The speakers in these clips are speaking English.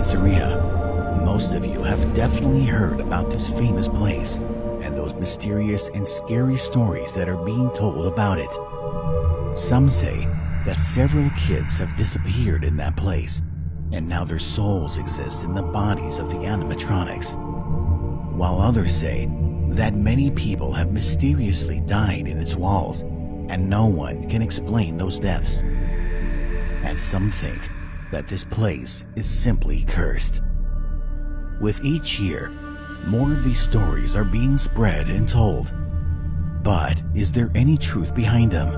pizzeria. Most of you have definitely heard about this famous place and those mysterious and scary stories that are being told about it. Some say that several kids have disappeared in that place, and now their souls exist in the bodies of the animatronics, while others say that many people have mysteriously died in its walls, and no one can explain those deaths. And some think that this place is simply cursed. With each year, more of these stories are being spread and told. But is there any truth behind them?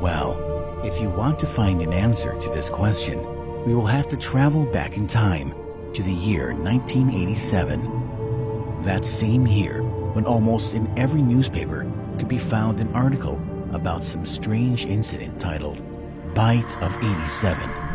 Well, if you want to find an answer to this question, we will have to travel back in time to the year 1987. That same year, when almost in every newspaper could be found an article about some strange incident titled Bite of 87.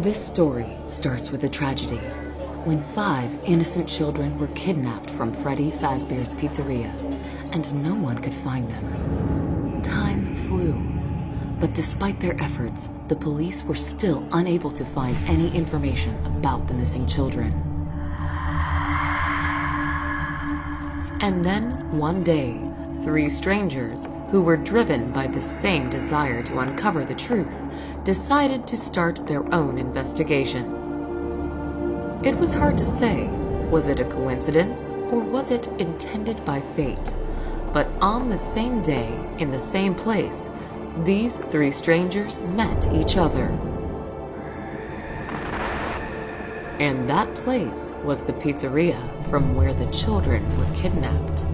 This story starts with a tragedy when 5 innocent children were kidnapped from Freddy Fazbear's Pizzeria, and no one could find them. Time flew, but despite their efforts, the police were still unable to find any information about the missing children. And then, one day, 3 strangers, who were driven by the same desire to uncover the truth, decided to start their own investigation. It was hard to say, was it a coincidence or was it intended by fate? But on the same day, in the same place, these 3 strangers met each other. And that place was the pizzeria from where the children were kidnapped.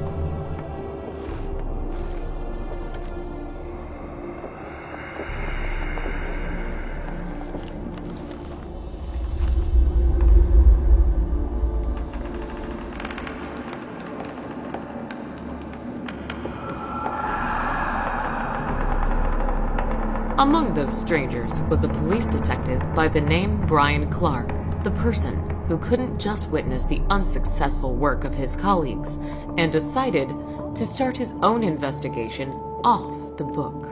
Among those strangers was a police detective by the name Brian Clark, the person who couldn't just witness the unsuccessful work of his colleagues and decided to start his own investigation off the book.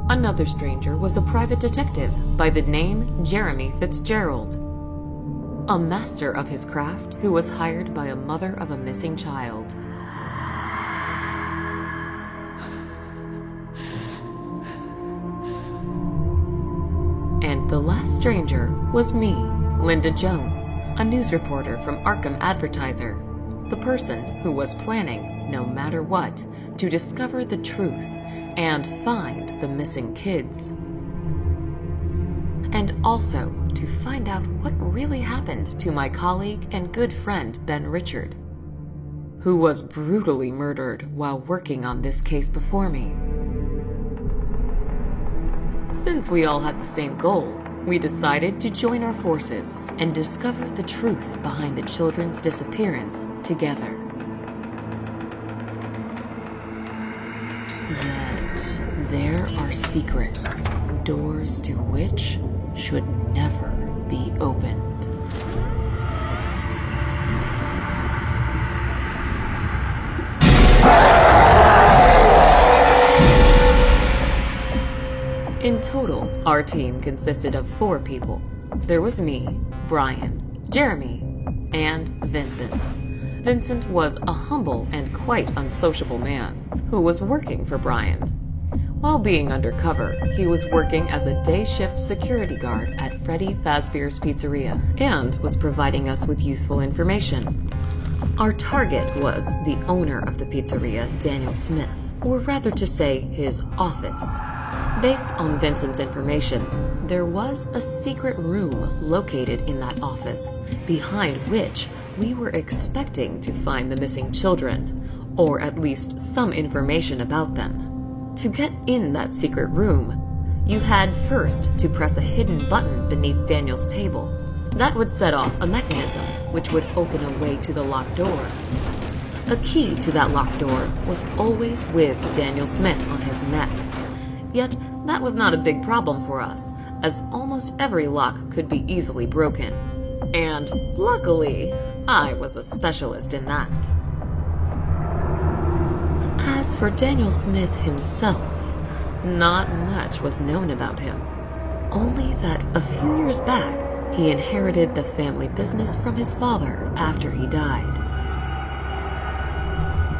Another stranger was a private detective by the name Jeremy Fitzgerald, a master of his craft who was hired by a mother of a missing child. And the last stranger was me, Linda Jones, a news reporter from Arkham Advertiser, the person who was planning, no matter what, to discover the truth and find the missing kids. And also to find out what really happened to my colleague and good friend Ben Richard, who was brutally murdered while working on this case before me. Since we all had the same goal, we decided to join our forces and discover the truth behind the children's disappearance together. Yet, there are secrets, doors to which should never be opened. In total, our team consisted of 4 people. There was me, Brian, Jeremy, and Vincent. Vincent was a humble and quite unsociable man who was working for Brian. While being undercover, he was working as a day shift security guard at Freddy Fazbear's Pizzeria and was providing us with useful information. Our target was the owner of the pizzeria, Daniel Smith, or rather to say his office. Based on Vincent's information, there was a secret room located in that office, behind which we were expecting to find the missing children, or at least some information about them. To get in that secret room, you had first to press a hidden button beneath Daniel's table. That would set off a mechanism which would open a way to the locked door. A key to that locked door was always with Daniel Smith on his neck. Yet, that was not a big problem for us, as almost every lock could be easily broken. And luckily, I was a specialist in that. As for Daniel Smith himself, not much was known about him. Only that a few years back, he inherited the family business from his father after he died.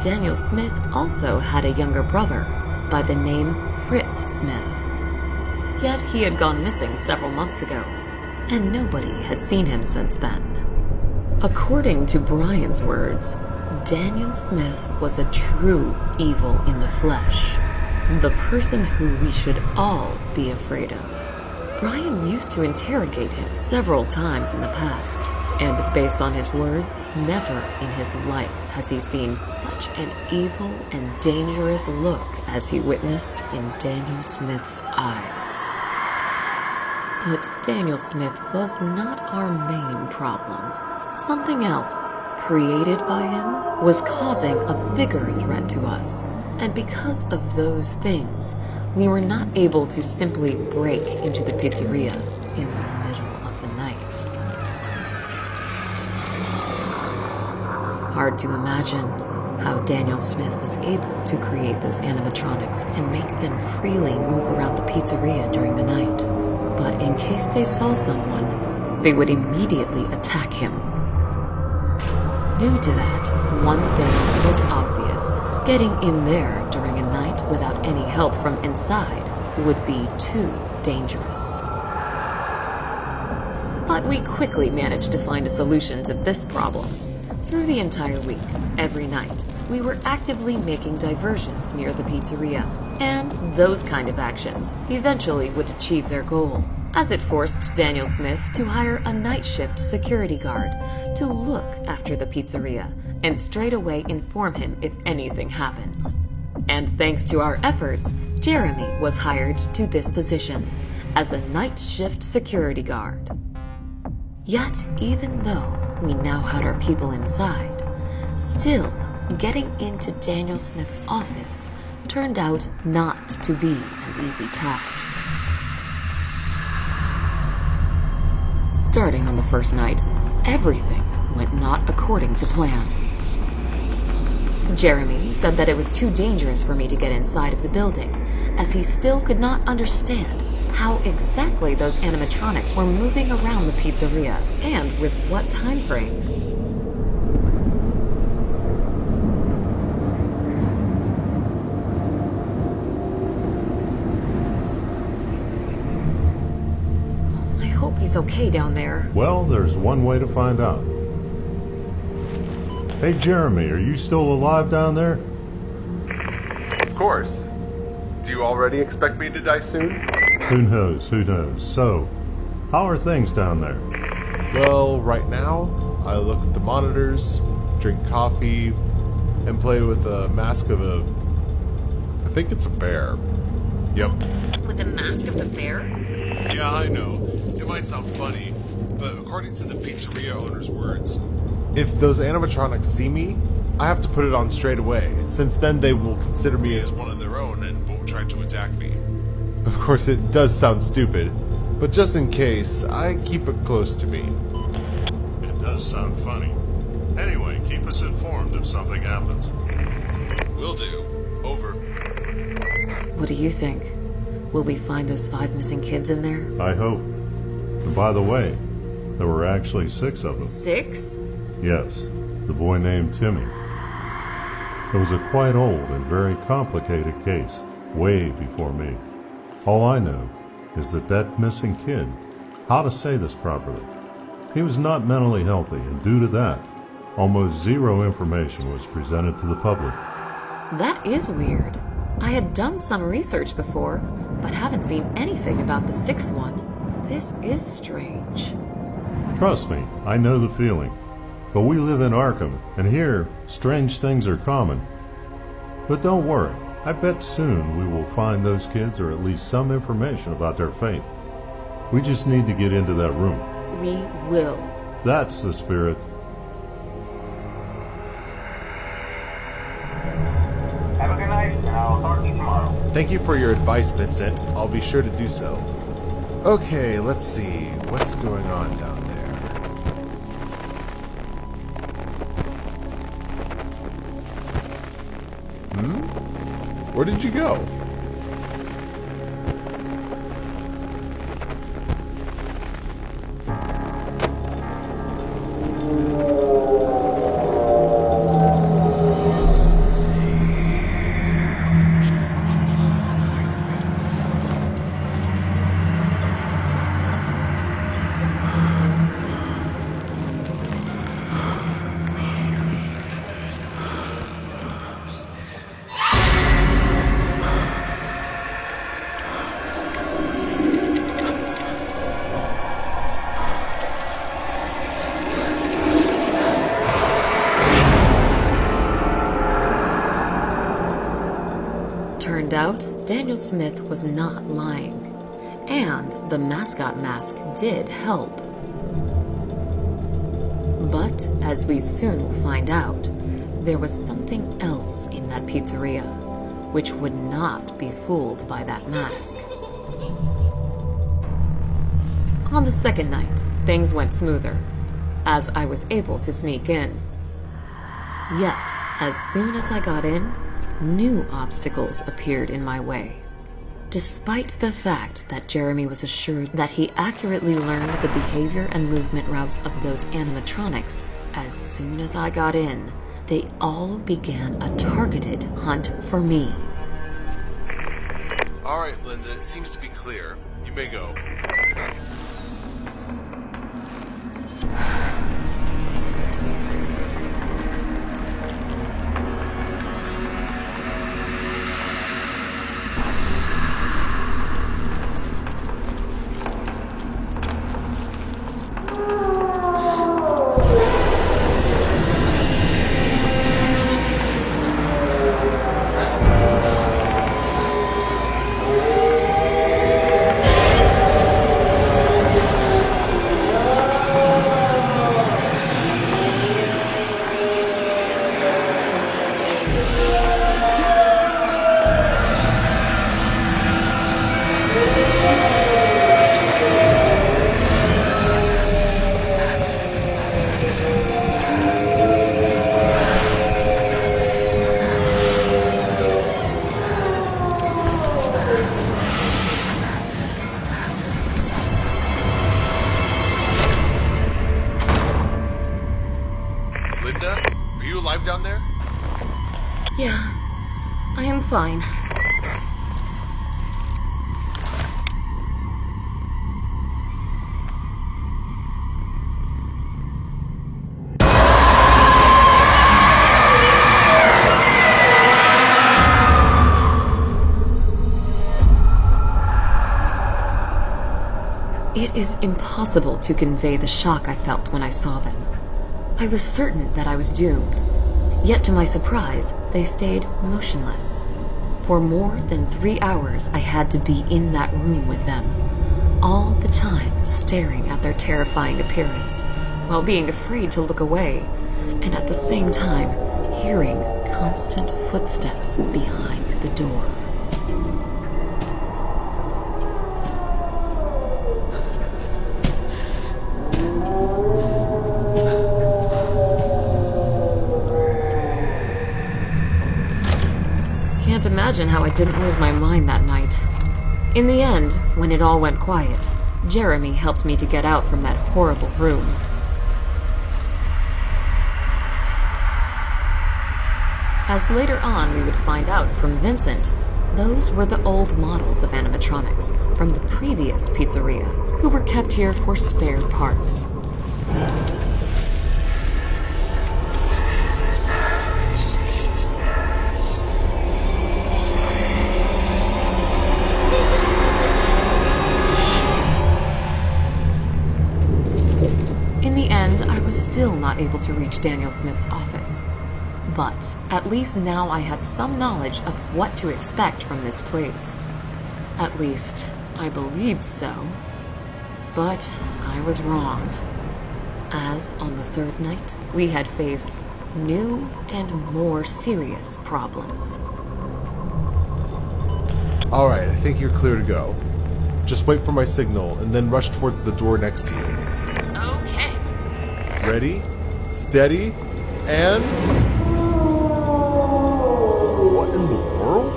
Daniel Smith also had a younger brother by the name Fritz Smith. Yet he had gone missing several months ago, and nobody had seen him since then. According to Brian's words, Daniel Smith was a true evil in the flesh, the person who we should all be afraid of. Brian used to interrogate him several times in the past, and based on his words, never in his life has he seen such an evil and dangerous look as he witnessed in Daniel Smith's eyes. But Daniel Smith was not our main problem. Something else, created by him, was causing a bigger threat to us, and because of those things, we were not able to simply break into the pizzeria in the middle of the night. Hard to imagine how Daniel Smith was able to create those animatronics and make them freely move around the pizzeria during the night. But in case they saw someone, they would immediately attack him. Due to that, one thing was obvious. Getting in there during a night without any help from inside would be too dangerous. But we quickly managed to find a solution to this problem. Through the entire week, every night, we were actively making diversions near the pizzeria, and those kind of actions eventually would achieve their goal, as it forced Daniel Smith to hire a night shift security guard to look after the pizzeria and straight away inform him if anything happens. And thanks to our efforts, Jeremy was hired to this position as a night shift security guard. Yet, even though we now had our people inside, still, getting into Daniel Smith's office turned out not to be an easy task. Starting on the first night, everything went not according to plan. Jeremy said that it was too dangerous for me to get inside of the building, as he still could not understand how exactly those animatronics were moving around the pizzeria, and with what time frame. I hope he's okay down there. Well, there's one way to find out. Hey, Jeremy, are you still alive down there? Of course. Do you already expect me to die soon? Who knows, who knows. So, how are things down there? Well, right now, I look at the monitors, drink coffee, and play with a mask of I think it's a bear. Yep. With the mask of the bear? Yeah, I know. It might sound funny, but according to the pizzeria owner's words, if those animatronics see me, I have to put it on straight away, since then they will consider me as one of their own and won't try to attack me. Of course, it does sound stupid, but just in case, I keep it close to me. It does sound funny. Anyway, keep us informed if something happens. Will do. Over. What do you think? Will we find those 5 missing kids in there? I hope. And by the way, there were actually 6 of them. 6? Yes, the boy named Timmy. It was a quite old and very complicated case, way before me. All I know is that missing kid, how to say this properly, he was not mentally healthy, and due to that, almost zero information was presented to the public. That is weird. I had done some research before, but haven't seen anything about the 6th one. This is strange. Trust me, I know the feeling. But we live in Arkham, and here, strange things are common. But don't worry, I bet soon we will find those kids or at least some information about their fate. We just need to get into that room. We will. That's the spirit. Have a good night, and I'll talk to you tomorrow. Thank you for your advice, Vincent. I'll be sure to do so. Okay, let's see. What's going on down there? Where did you go? Turned out, Daniel Smith was not lying, and the mascot mask did help. But, as we soon will find out, there was something else in that pizzeria, which would not be fooled by that mask. On the second night, things went smoother, as I was able to sneak in. Yet, as soon as I got in, new obstacles appeared in my way. Despite the fact that Jeremy was assured that he accurately learned the behavior and movement routes of those animatronics, as soon as I got in, they all began a targeted hunt for me. Alright, Linda, it seems to be clear. You may go. Linda, are you alive down there? Yeah, I am fine. It is impossible to convey the shock I felt when I saw them. I was certain that I was doomed. Yet to my surprise, they stayed motionless. For more than 3 hours, I had to be in that room with them, all the time staring at their terrifying appearance, while being afraid to look away, and at the same time, hearing constant footsteps behind the door. Can't imagine how I didn't lose my mind that night. In the end, when it all went quiet, Jeremy helped me to get out from that horrible room. As later on we would find out from Vincent, those were the old models of animatronics from the previous pizzeria, who were kept here for spare parts. In the end, I was still not able to reach Daniel Smith's office. But at least now I had some knowledge of what to expect from this place. At least, I believed so. But I was wrong. As on the third night, we had faced new and more serious problems. Alright, I think you're clear to go. Just wait for my signal and then rush towards the door next to you. Okay. Ready, steady, and... What in the world?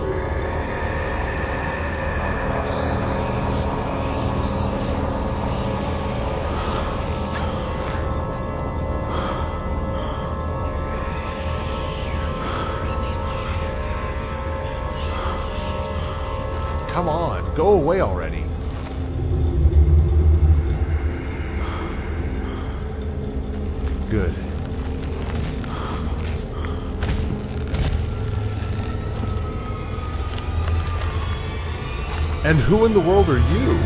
Come on, go away already. Good. And who in the world are you?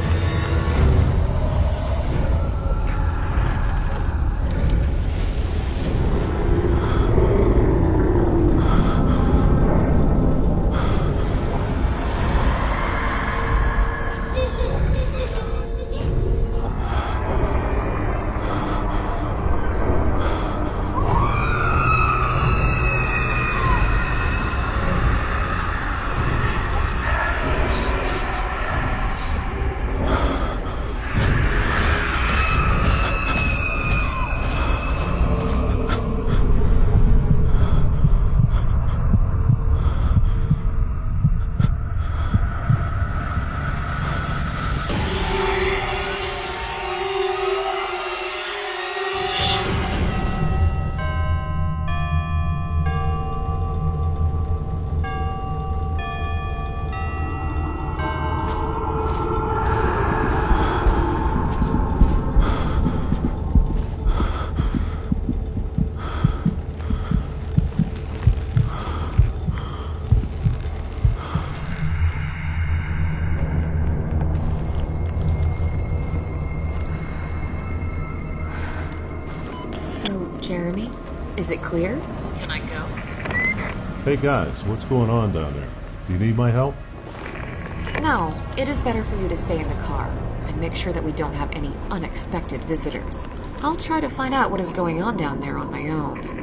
Jeremy, is it clear? Can I go? Hey guys, what's going on down there? Do you need my help? No, it is better for you to stay in the car and make sure that we don't have any unexpected visitors. I'll try to find out what is going on down there on my own.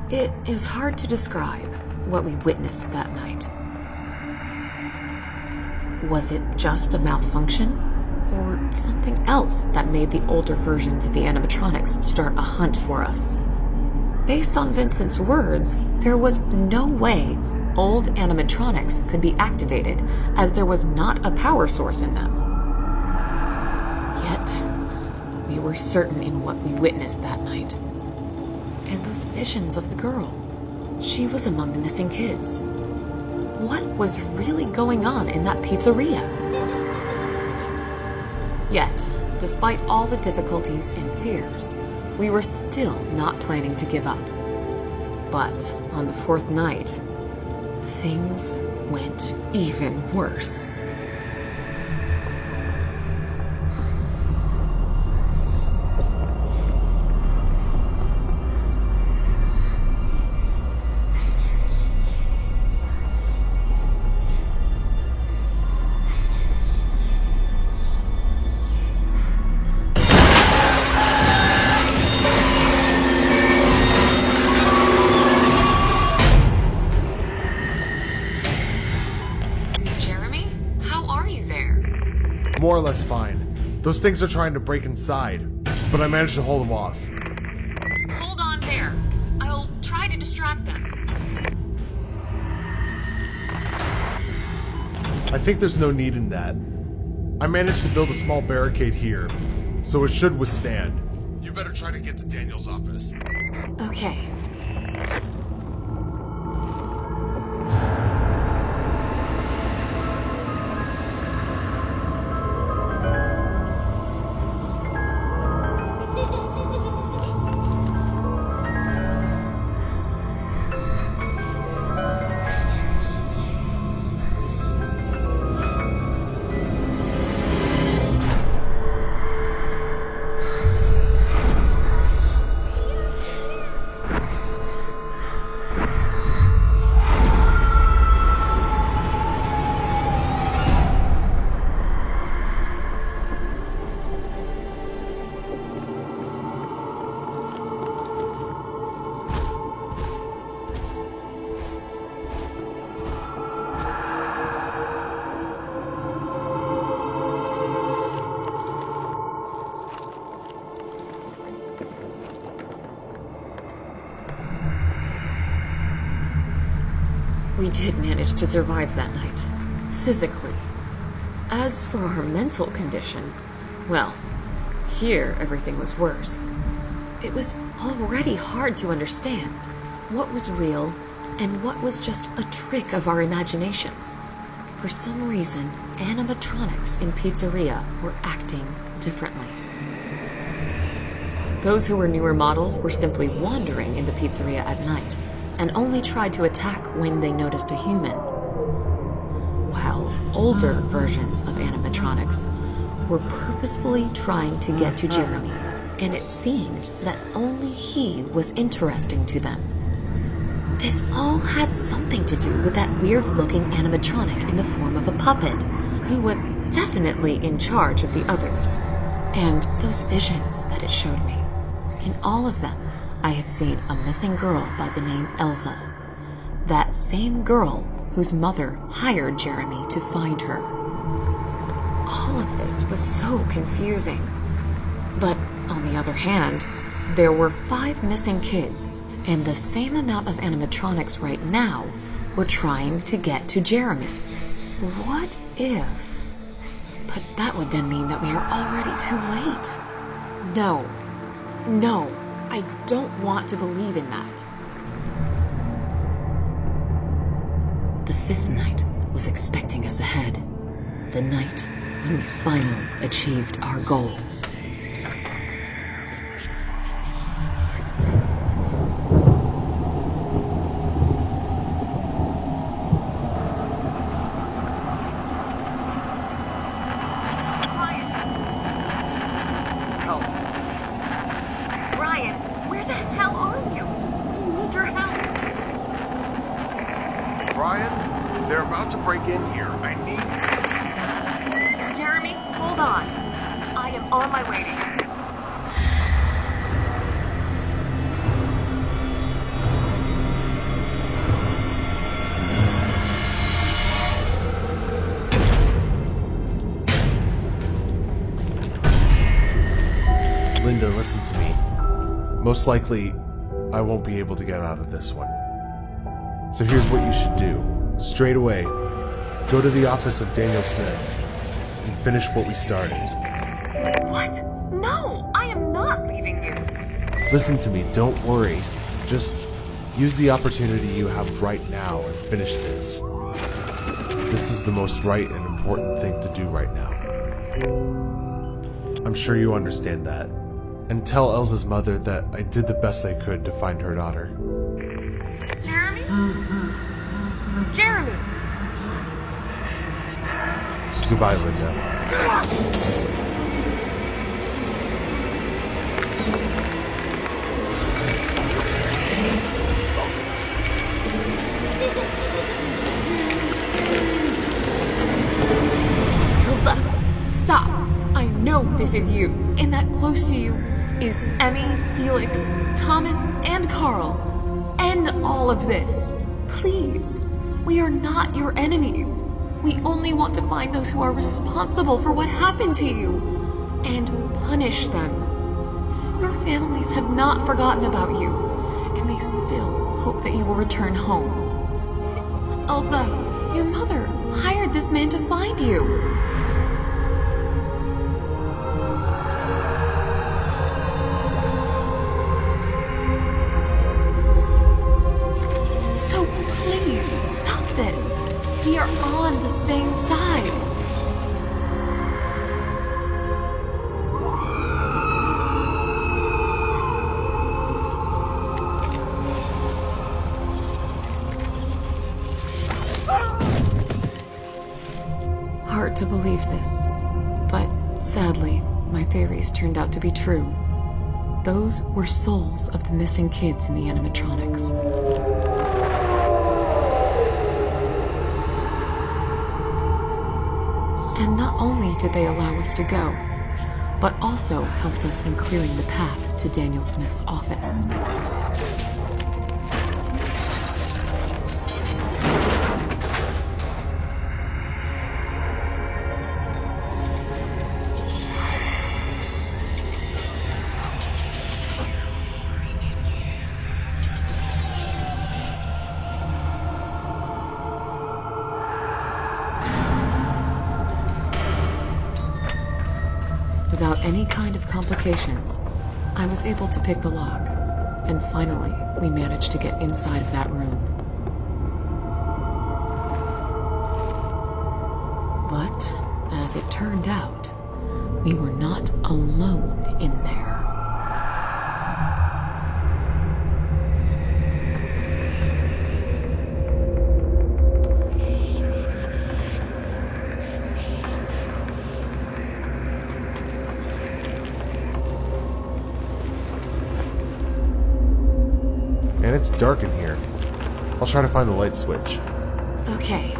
It is hard to describe what we witnessed that night. Was it just a malfunction? Or something else that made the older versions of the animatronics start a hunt for us? Based on Vincent's words, there was no way old animatronics could be activated, as there was not a power source in them. Yet, we were certain in what we witnessed that night. And those visions of the girl. She was among the missing kids. What was really going on in that pizzeria? Yet, despite all the difficulties and fears, we were still not planning to give up. But on the fourth night, things went even worse. More or less fine. Those things are trying to break inside, but I managed to hold them off. Hold on there. I'll try to distract them. I think there's no need in that. I managed to build a small barricade here, so it should withstand. You better try to get to Daniel's office. Okay. We did manage to survive that night, physically. As for our mental condition, well, here everything was worse. It was already hard to understand what was real and what was just a trick of our imaginations. For some reason, animatronics in pizzeria were acting differently. Those who were newer models were simply wandering in the pizzeria at night, and only tried to attack when they noticed a human. While older versions of animatronics were purposefully trying to get to Jeremy, and it seemed that only he was interesting to them. This all had something to do with that weird-looking animatronic in the form of a puppet, who was definitely in charge of the others, and those visions that it showed me. In all of them, I have seen a missing girl by the name Elsa. That same girl whose mother hired Jeremy to find her. All of this was so confusing. But on the other hand, there were 5 missing kids, And the same amount of animatronics right now were trying to get to Jeremy. What if? But that would then mean that we are already too late. No, I don't want to believe in that. The fifth night was expecting us ahead. The night when we finally achieved our goal. Brian, they're about to break in here. I need... Jeremy, hold on. I am on my way to you. Linda, listen to me. Most likely, I won't be able to get out of this one. So here's what you should do. Straight away, go to the office of Daniel Smith and finish what we started. What? No, I am not leaving you. Listen to me, don't worry. Just use the opportunity you have right now and finish this. This is the most right and important thing to do right now. I'm sure you understand that. And tell Elsa's mother that I did the best I could to find her daughter. Jeremy? Jeremy! Goodbye, Linda. Elsa, stop! I know this is you, and that close to you is Emmy, Felix, Thomas, and Carl. End all of this. Please. We are not your enemies. We only want to find those who are responsible for what happened to you and punish them. Your families have not forgotten about you, and they still hope that you will return home. Elsa, your mother hired this man to find you. So please, stop this. We are on the same side. Hard to believe this, but sadly, my theories turned out to be true. Those were souls of the missing kids in the animatronics. And not only did they allow us to go, but also helped us in clearing the path to Daniel Smith's office. Without any kind of complications, I was able to pick the lock, and finally, we managed to get inside of that room. But, as it turned out, we were not alone in there. And it's dark in here. I'll try to find the light switch. Okay.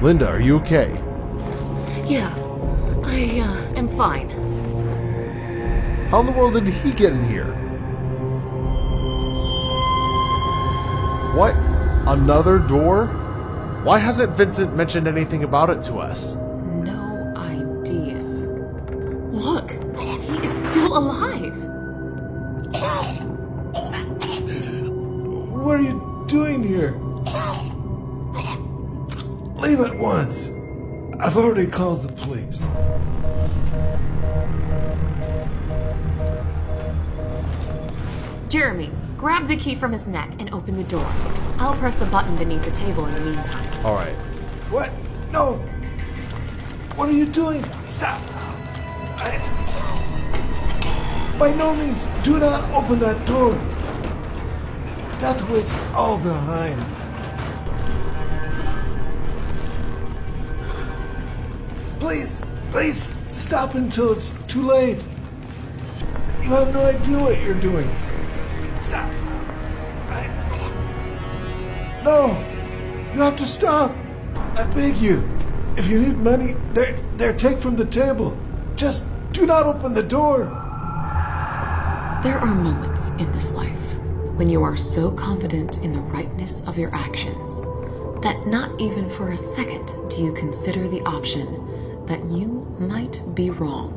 Linda, are you okay? Yeah, am fine. How in the world did he get in here? What? Another door? Why hasn't Vincent mentioned anything about it to us? No idea. Look, he is still alive. What are you doing here? Leave at once. I've already called the police. Jeremy, grab the key from his neck and open the door. I'll press the button beneath the table in the meantime. Alright. What? No. What are you doing? Stop. By no means, do not open that door. That waits all behind. Please, please, stop until it's too late. You have no idea what you're doing. Stop. No, you have to stop. I beg you. If you need money, there, take from the table. Just do not open the door. There are moments in this life when you are so confident in the rightness of your actions that not even for a second do you consider the option that you might be wrong.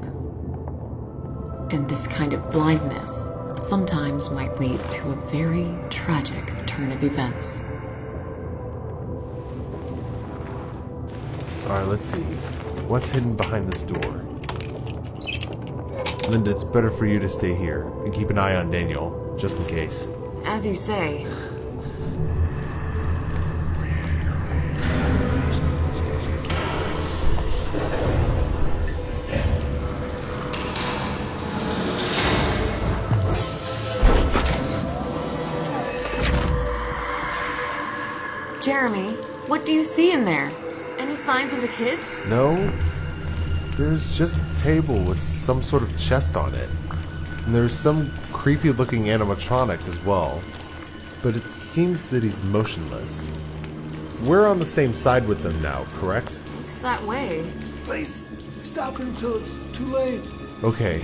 And this kind of blindness sometimes might lead to a very tragic turn of events. Alright, let's see. What's hidden behind this door? Linda, it's better for you to stay here and keep an eye on Daniel, just in case. As you say. Jeremy, what do you see in there? Any signs of the kids? No. There's just a table with some sort of chest on it. And there's some creepy looking animatronic as well. But it seems that he's motionless. We're on the same side with them now, correct? Looks that way. Please, stop until it's too late. Okay.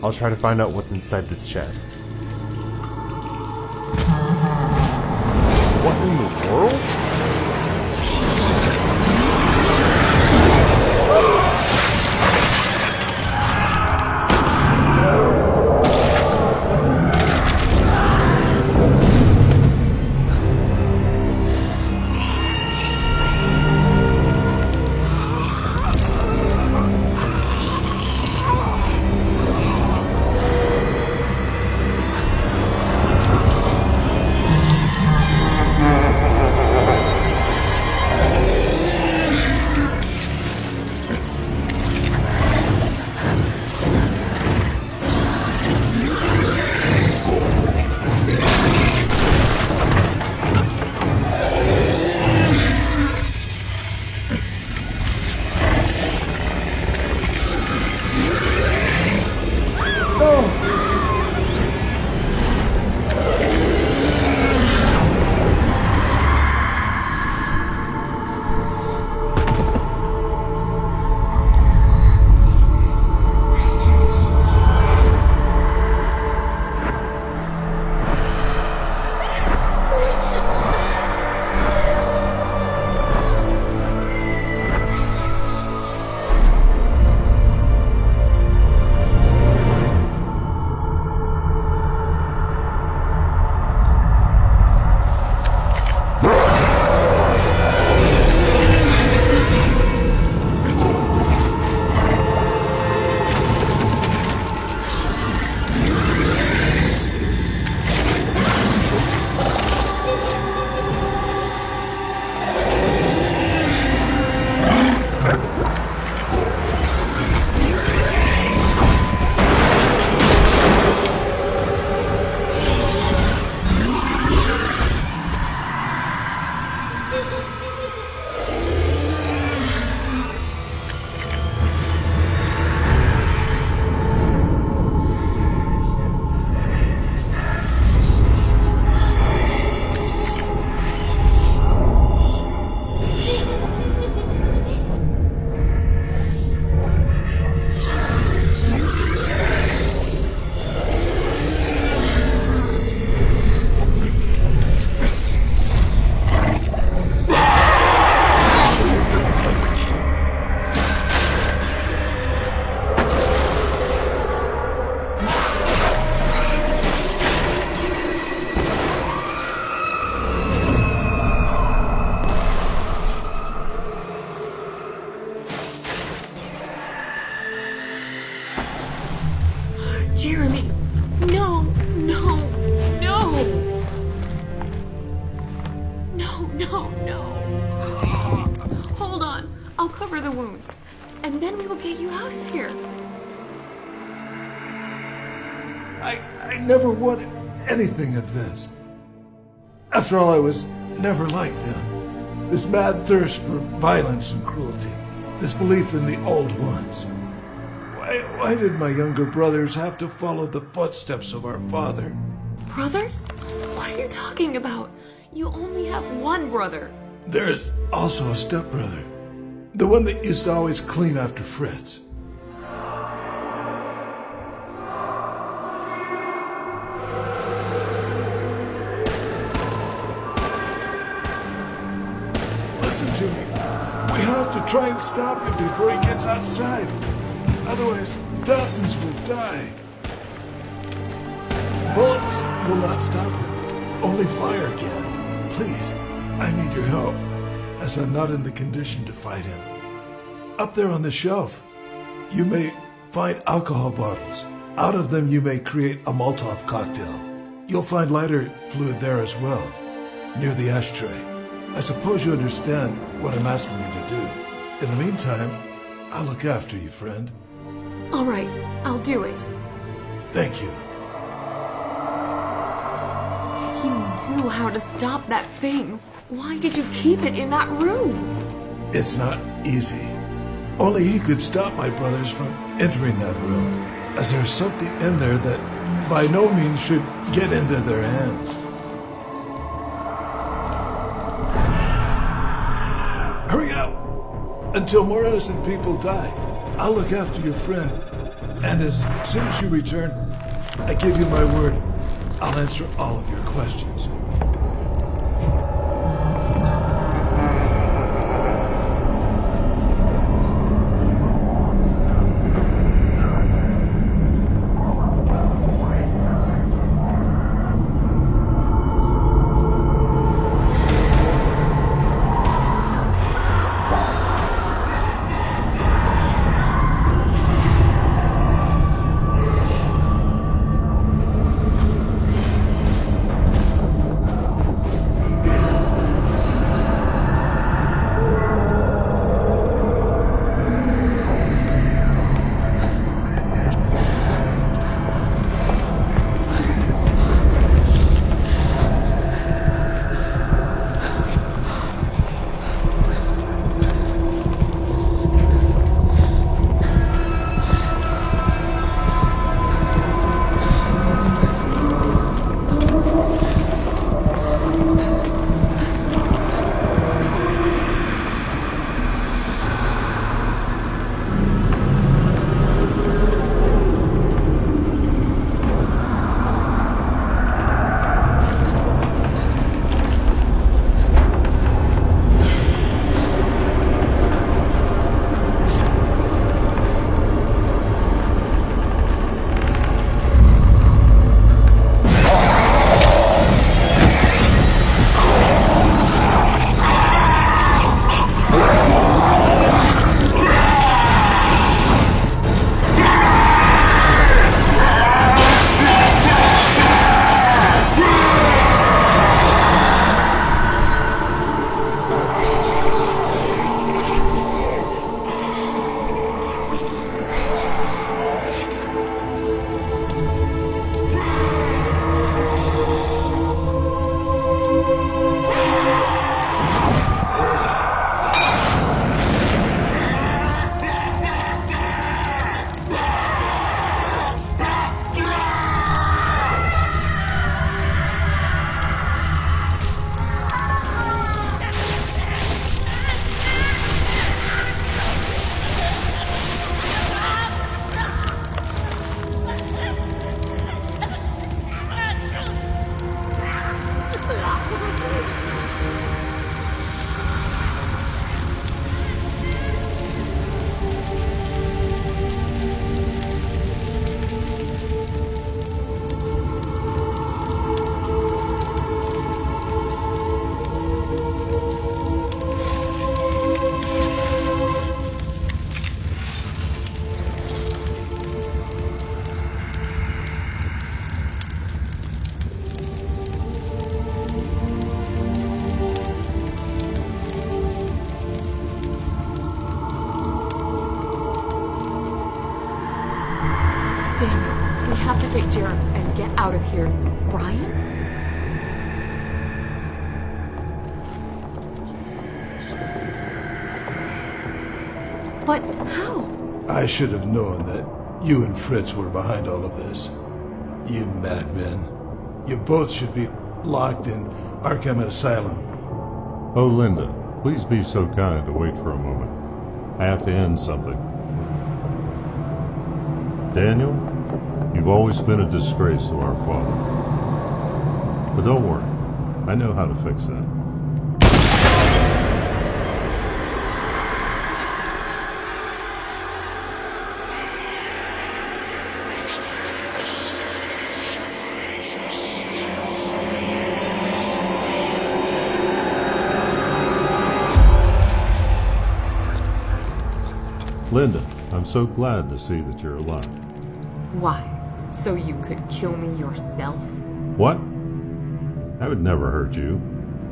I'll try to find out what's inside this chest. What in the world? Jeremy, no, no, no. No. Hold on. I'll cover the wound. And then we will get you out of here. I never wanted anything of this. After all, I was never like them. This mad thirst for violence and cruelty. This belief in the old ones. Why did my younger brothers have to follow the footsteps of our father? Brothers? What are you talking about? You only have one brother. There's also a stepbrother. The one that used to always clean after Fritz. Listen to me. We have to try and stop him before he gets outside. Otherwise, dozens will die. Bullets will not stop him. Only fire can. Please, I need your help, as I'm not in the condition to fight him. Up there on the shelf, you may find alcohol bottles. Out of them, you may create a Molotov cocktail. You'll find lighter fluid there as well, near the ashtray. I suppose you understand what I'm asking you to do. In the meantime, I'll look after you, friend. All right, I'll do it. Thank you. If you knew how to stop that thing, why did you keep it in that room? It's not easy. Only he could stop my brothers from entering that room, as there's something in there that by no means should get into their hands. Hurry up! Until more innocent people die, I'll look after your friend. And as soon as you return, I give you my word, I'll answer all of your questions. have to take Jeremy and get out of here. Brian? But how? I should have known that you and Fritz were behind all of this. You madmen. You both should be locked in Arkham Asylum. Oh, Linda, please be so kind to wait for a moment. I have to end something. Daniel, you've always been a disgrace to our father. But don't worry, I know how to fix that. Linda, I'm so glad to see that you're alive. Why? So you could kill me yourself? What? I would never hurt you.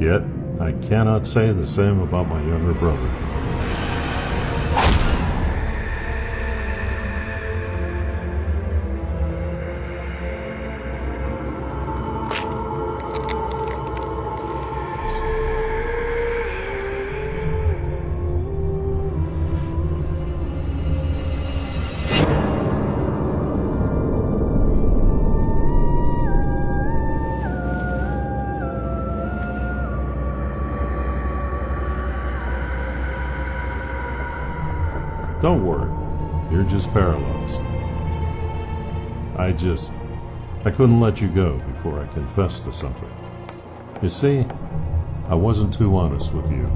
Yet, I cannot say the same about my younger brother. Don't worry, you're just paralyzed. I couldn't let you go before I confessed to something. You see, I wasn't too honest with you.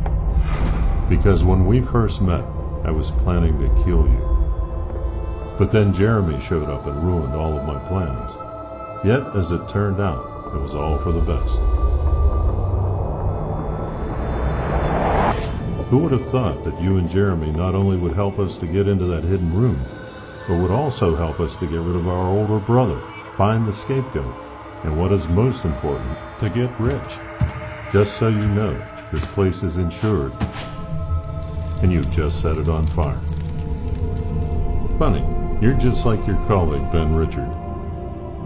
Because when we first met, I was planning to kill you. But then Jeremy showed up and ruined all of my plans. Yet, as it turned out, it was all for the best. Who would have thought that you and Jeremy not only would help us to get into that hidden room, but would also help us to get rid of our older brother, find the scapegoat, and what is most important, to get rich. Just so you know, this place is insured, and you've just set it on fire. Funny, you're just like your colleague, Ben Richard.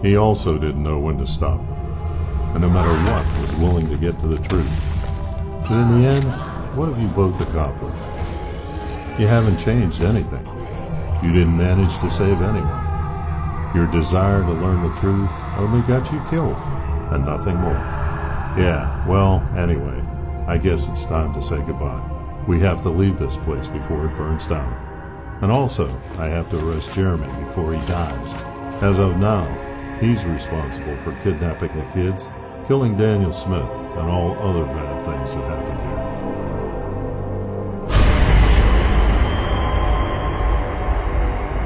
He also didn't know when to stop, and no matter what, was willing to get to the truth. But in the end, what have you both accomplished? You haven't changed anything. You didn't manage to save anyone. Your desire to learn the truth only got you killed, and nothing more. Yeah, well, anyway, I guess it's time to say goodbye. We have to leave this place before it burns down. And also, I have to arrest Jeremy before he dies. As of now, he's responsible for kidnapping the kids, killing Daniel Smith, and all other bad things that happened here.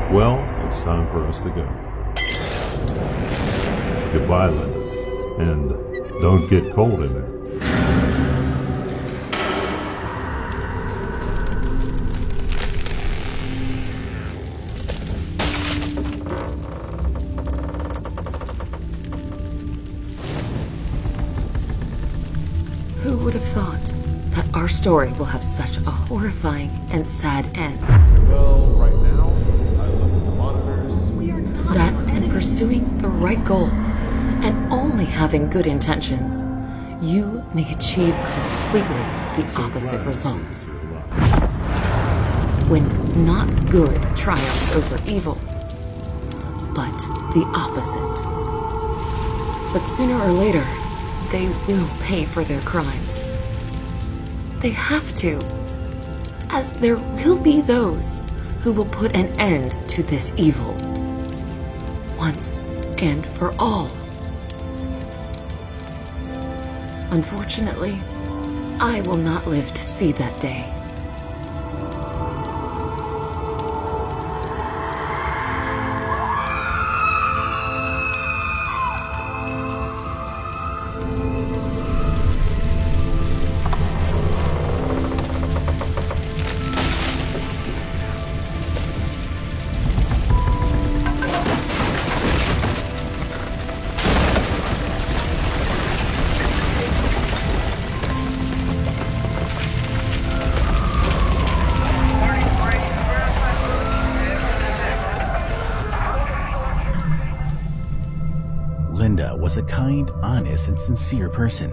Well, it's time for us to go. Goodbye, Linda. And don't get cold in there. Who would have thought that our story will have such a horrifying and sad end? Well, right now, I live with the monitors. We are not that in pursuing the right goals and only having good intentions, you may achieve completely the opposite results. When not good triumphs over evil, but the opposite. But sooner or later, they will pay for their crimes. They have to, as there will be those who will put an end to this evil, once and for all. Unfortunately, I will not live to see that day. was a kind, honest, and sincere person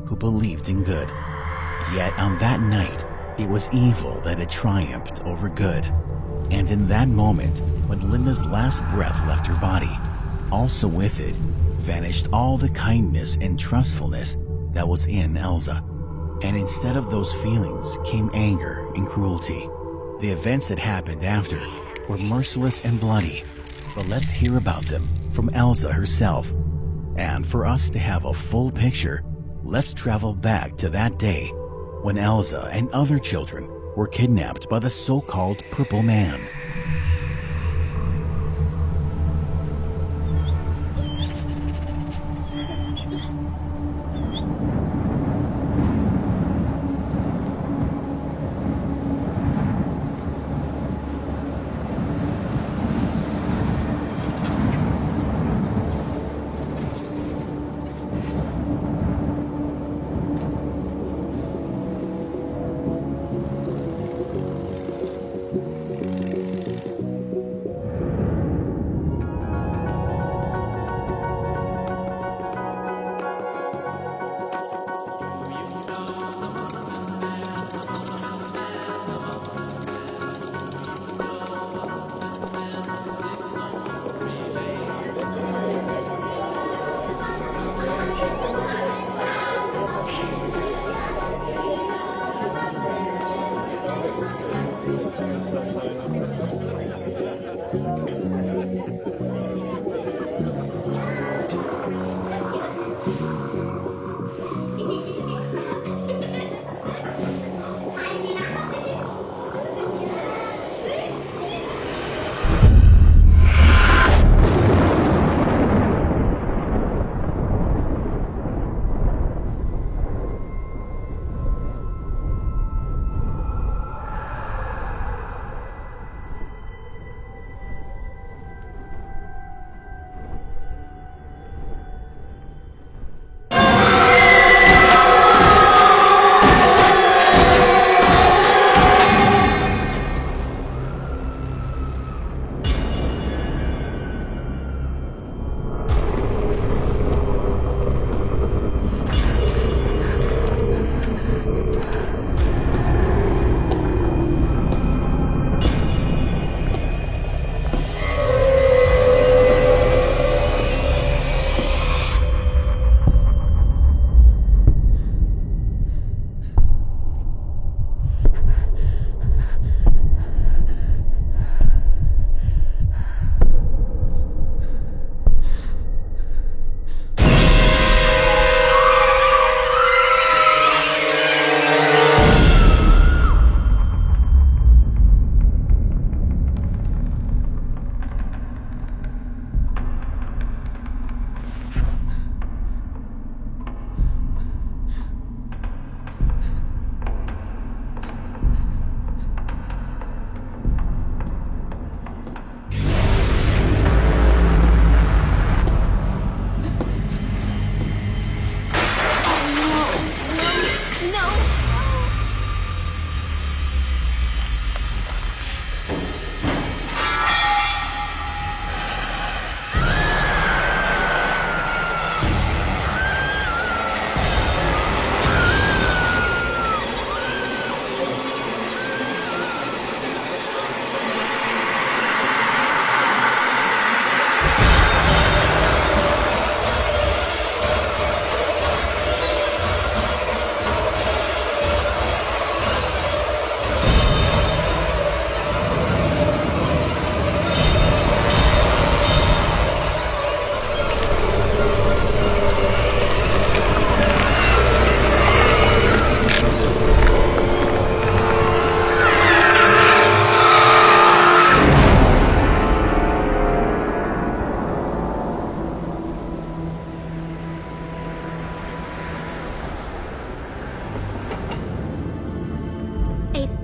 who believed in good. Yet on that night, it was evil that had triumphed over good. And in that moment, when Linda's last breath left her body, also with it vanished all the kindness and trustfulness that was in Elsa. And instead of those feelings came anger and cruelty. The events that happened after were merciless and bloody, but let's hear about them from Elsa herself. And for us to have a full picture, let's travel back to that day when Elsa and other children were kidnapped by the so-called Purple Man.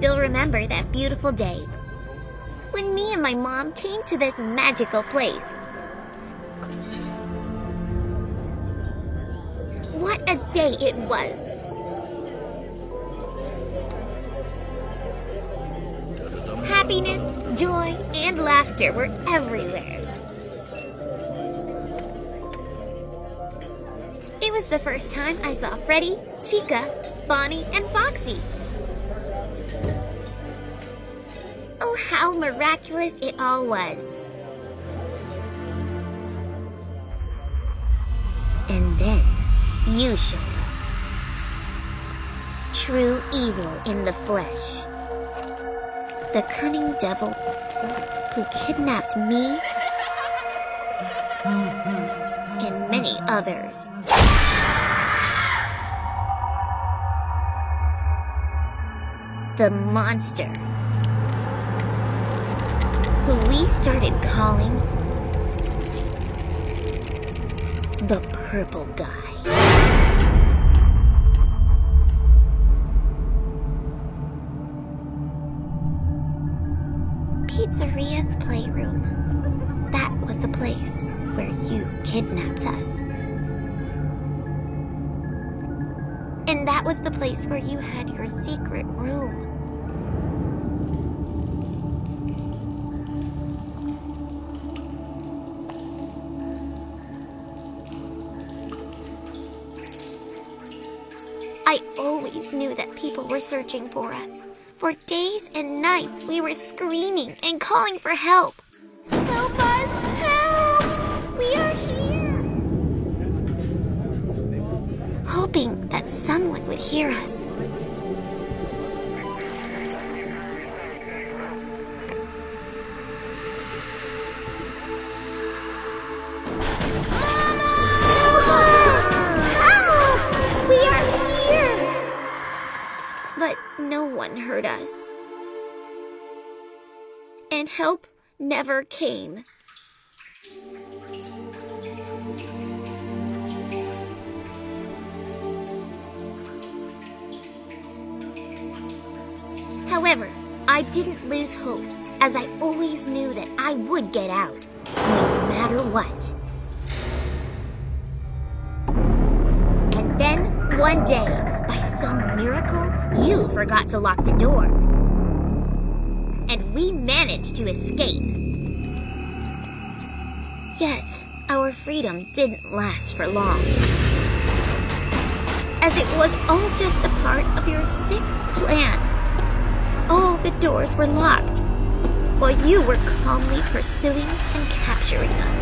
still remember that beautiful day when me and my mom came to this magical place. What a day it was! Happiness, joy, and laughter were everywhere. the first time I saw Freddy, Chica, Bonnie, and Foxy. Oh, how miraculous it all was. And then you showed up. True evil in the flesh. The cunning devil who kidnapped me and many others. The monster who we started calling the purple guy. Pizzeria's playroom. That was the place where you kidnapped us. And that was the place where you had your secret room. I always knew that people were searching for us. For days and nights, we were screaming and calling for help. Help us! Help! We are here! Hoping that someone would hear us. But no one heard us. And help never came. However, I didn't lose hope, as I always knew that I would get out, no matter what. And then, one day, by some miracle, you forgot to lock the door. And we managed to escape. Yet, our freedom didn't last for long. As it was all just a part of your sick plan. All the doors were locked, while you were calmly pursuing and capturing us.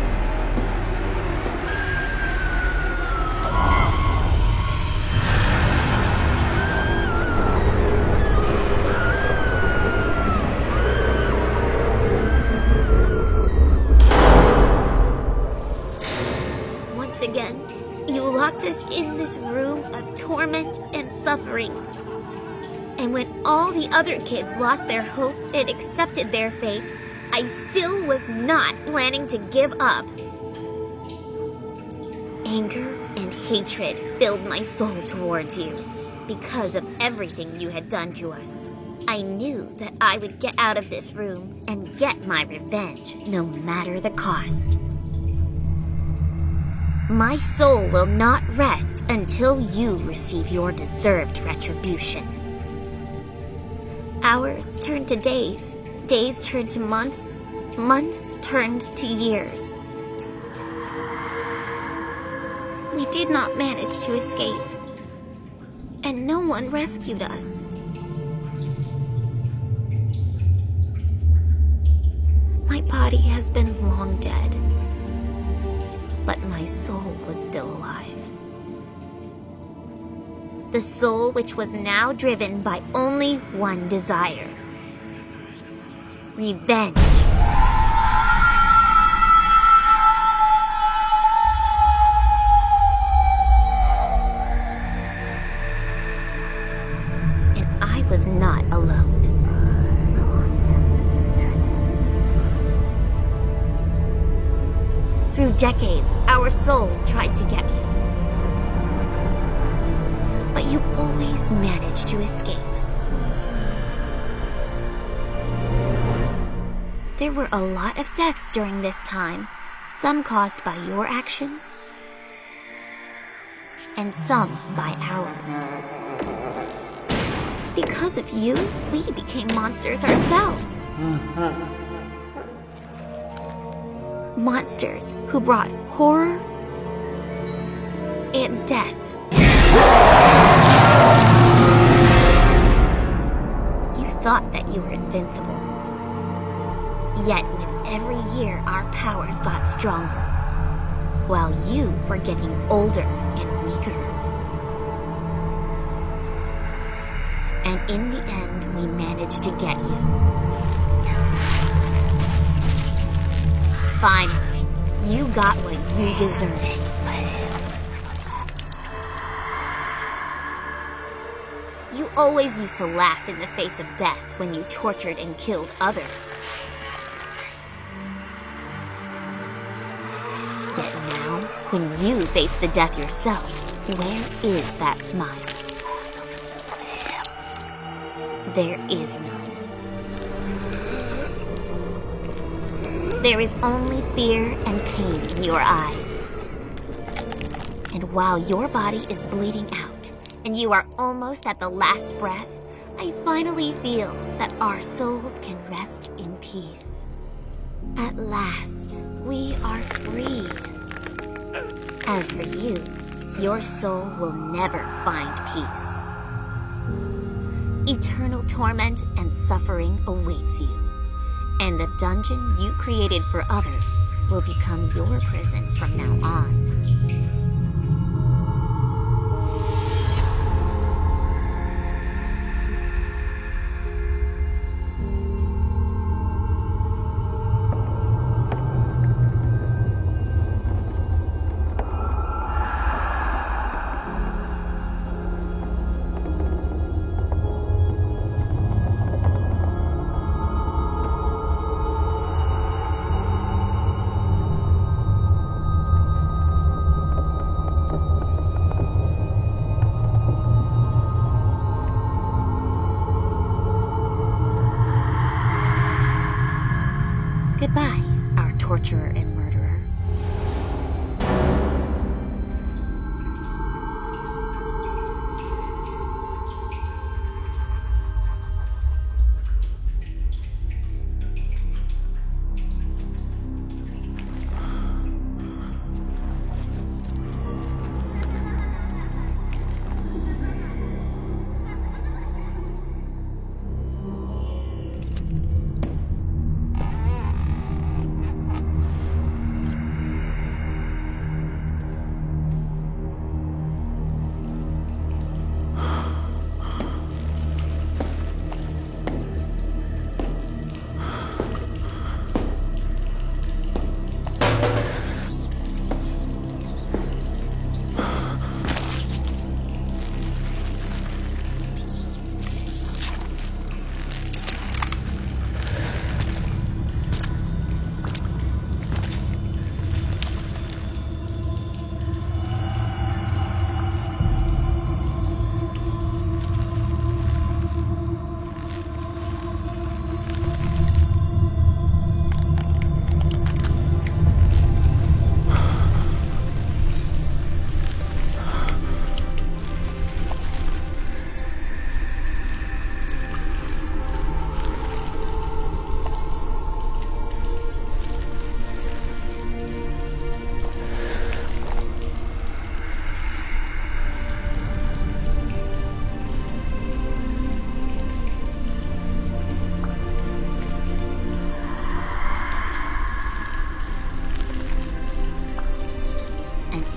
Again, you locked us in this room of torment and suffering. And when all the other kids lost their hope and accepted their fate, I still was not planning to give up. Anger and hatred filled my soul towards you because of everything you had done to us. I knew that I would get out of this room and get my revenge, no matter the cost. My soul will not rest until you receive your deserved retribution. Hours turned to days, days turned to months, months turned to years. We did not manage to escape, and no one rescued us. My body has been long dead. But my soul was still alive. The soul which was now driven by only one desire. Revenge. And I was not alone. Through decades, our souls tried to get you. But you always managed to escape. There were a lot of deaths during this time, some caused by your actions, and some by ours. Because of you, we became monsters ourselves. Monsters who brought horror and death. You thought that you were invincible. Yet with every year, our powers got stronger, while you were getting older and weaker. And in the end, we managed to get you. Finally, you got what you deserved. You always used to laugh in the face of death when you tortured and killed others. Yet now, when you face the death yourself, where is that smile? There is none. There is only fear and pain in your eyes. And while your body is bleeding out, and you are almost at the last breath, I finally feel that our souls can rest in peace. At last, we are free. As for you, your soul will never find peace. Eternal torment and suffering awaits you, and the dungeon you created for others will become your prison from now on. Goodbye, our torturer and murderer.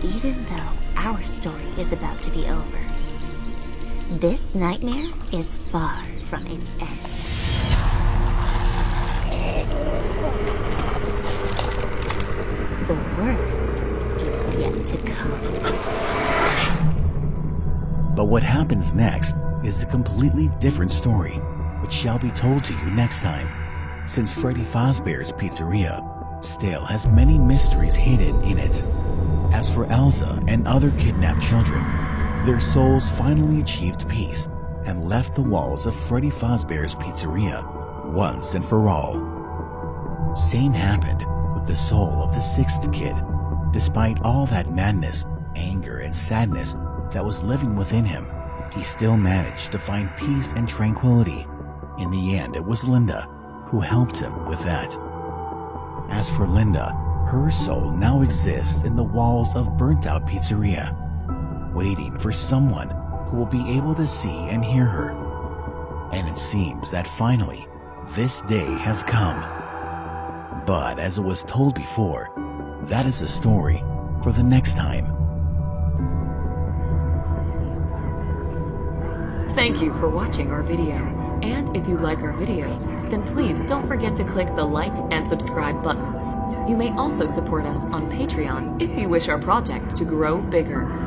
Even though our story is about to be over, this nightmare is far from its end. The worst is yet to come. But what happens next is a completely different story, which shall be told to you next time. Since Freddy Fazbear's Pizzeria still has many mysteries hidden in it. As for Elsa and other kidnapped children, their souls finally achieved peace and left the walls of Freddy Fazbear's Pizzeria once and for all. Same happened with the soul of the sixth kid. Despite all that madness, anger, and sadness that was living within him, he still managed to find peace and tranquility. In the end, it was Linda who helped him with that. As for Linda, her soul now exists in the walls of burnt-out Pizzeria, waiting for someone who will be able to see and hear her. And it seems that finally, this day has come. But as it was told before, that is a story for the next time. Thank you for watching our video. And if you like our videos, then please don't forget to click the like and subscribe buttons. You may also support us on Patreon if you wish our project to grow bigger.